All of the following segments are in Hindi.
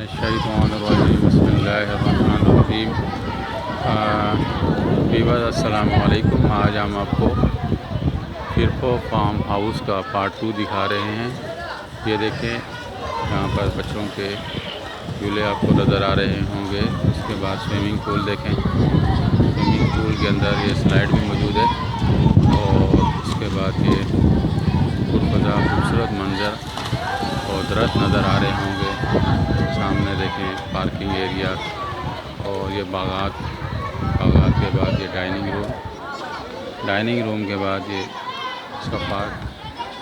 मिनश्शैतानिर्रजीम बिस्मिल्लाहिर्रहमानिर्रहीम। वीवर्स अस्सलाम वालेकुम। आज हम आपको फिरपो फार्म हाउस का पार्ट 2 दिखा रहे हैं। ये देखें, यहाँ पर बच्चों के झूले आपको नज़र आ रहे होंगे। उसके बाद स्विमिंग पूल देखें, स्विमिंग पूल के अंदर ये स्लाइड भी मौजूद है। और उसके बाद ये खूबसूरत मंजर और दरख्त नज़र आ रहे होंगे। सामने देखें पार्किंग एरिया और ये बागात के बाद ये डाइनिंग रूम के बाद ये इसका पार्क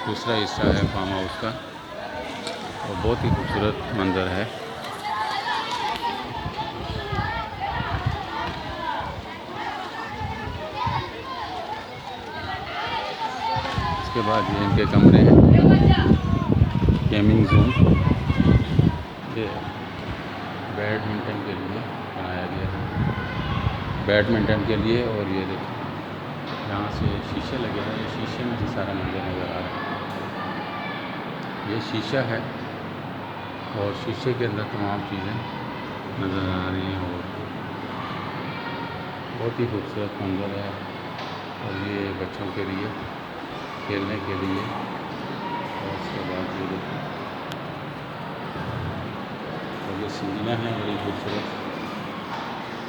दूसरा हिस्सा है फार्म हाउस का, और बहुत ही खूबसूरत मंजर है। इसके बाद ये इनके कमरे हैं, गेमिंग जोन, ये बैडमिंटन के लिए बनाया गया है, बैडमिंटन के लिए। और ये देखिए यहाँ से शीशे लगे हैं, ये शीशे में से सारा मंजर नज़र आ रहा है। ये शीशा है और शीशे के अंदर तमाम चीज़ें नज़र आ रही हैं और बहुत ही खूबसूरत मंजर है। और ये बच्चों के लिए खेलने के लिए। और उसके बाद ये देखिए, और ये सीढ़ियाँ हैं बड़ी खूबसूरत,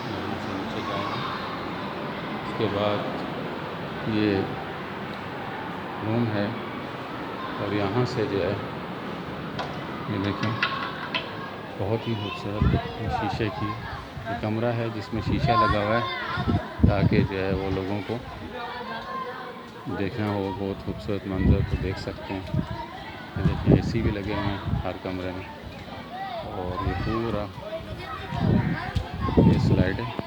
यहाँ से नीचे जाएंगे। उसके बाद ये रूम है और यहाँ से जो है ये देखें बहुत ही खूबसूरत शीशे की ये कमरा है जिसमें शीशा लगा हुआ है, ताकि जो है वो लोगों को देखना हो, बहुत खूबसूरत मंजर को देख सकते हैं। ये देखिए एसी भी लगे हुए हैं हर कमरे में। और ये पूरा ये स्लाइड है।